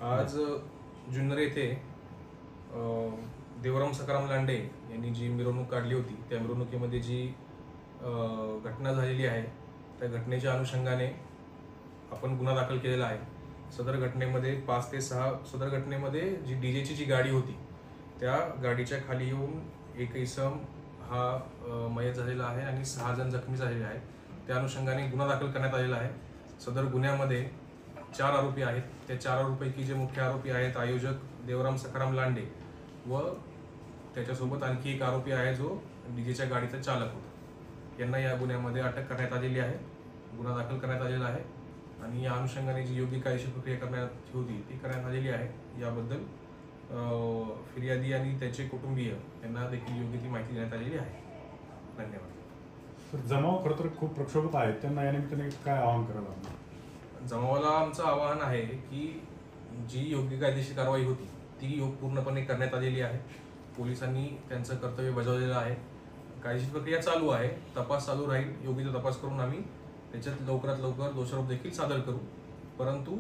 आज जुन्नर येथे देवराम सखाराम लांडे यांनी जी मिरवणूक काढली होती त्या मिरवणुकीमध्ये जी घटना झालेली आहे त्या घटनेच्या अनुषंगाने आपण गुन्हा दाखल केलेला आहे। सदर घटनेमध्ये 5 ते 6 सदर घटनेमध्ये जी डीजेची जी गाडी होती त्या गाडीच्या खाली येऊन एक इसम हा मयत झालेला आहे आणि 6 जण जखमी झालेले आहेत। त्या अनुषंगाने गुन्हा दाखल करण्यात आलेला आहे। सदर गुन्ह्यामध्ये 4 आरोपी आहेत। त्या 4 आरोपीपैकी जे मुख्य आरोपी आहेत आयोजक देवराम सखाराम लांडे व त्याच्यासोबत आणखी एक आरोपी आहे जो डीजेच्या गाडीचा चालक होता। यांना या गुन्ह्यामध्ये अटक करण्यात आलेली आहे, गुन्हा दाखल करण्यात आलेला आहे आणि या अनुषंगाने जी योग्य कायदेशीर प्रक्रिया करण्यात होती ती करण्यात आलेली आहे। याबद्दल फिर्यादी आणि त्याचे कुटुंबीय यांना देखील योग्य ती माहिती देण्यात आलेली आहे। धन्यवाद। जमाव खरं तर खूप प्रक्षोभक आहेत, त्यांना या निमित्ताने काय आवाहन करायला? जमावाला आमचं आवाहन आहे की जी योग्य कायदेशीर कारवाई होती ती पूर्णपणे करण्यात आलेली आहे। पोलिसांनी त्यांचं कर्तव्य बजावलेलं आहे। कायदेशीर प्रक्रिया चालू आहे, तपास चालू राहील। योग्य तो तपास करून आम्ही त्याच्यात लवकरात लवकर दोषारोप देखील सादर करू। परंतु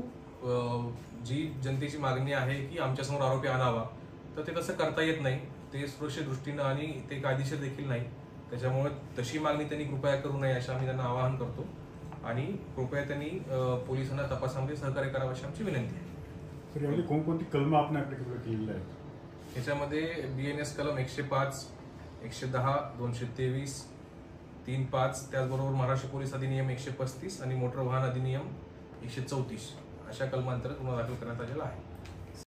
जी जनतेची मागणी आहे की आमच्यासमोर आरोपी आणावा तर ते तसं करता येत नाही, ते सुरक्षित दृष्टीनं आणि ते कायदेशीर देखील नाही। त्याच्यामुळे तशी मागणी त्यांनी कृपया करू नये अशी आम्ही त्यांना आवाहन करतो आणि कृपया त्यांनी पोलिसांना तपासामध्ये सहकार्य करावं अशी आमची विनंती आहे। सर, यामध्ये कोणकोणती कलमं आपण ॲप्लिकेबल केलेली आहेत? याच्यामध्ये BNS कलम 105, 110, 223, 35, त्याचबरोबर महाराष्ट्र पोलीस अधिनियम 135 आणि मोटर वाहन अधिनियम 134 अशा कलमांतर्गत गुन्हा दाखल करण्यात आलेला आहे।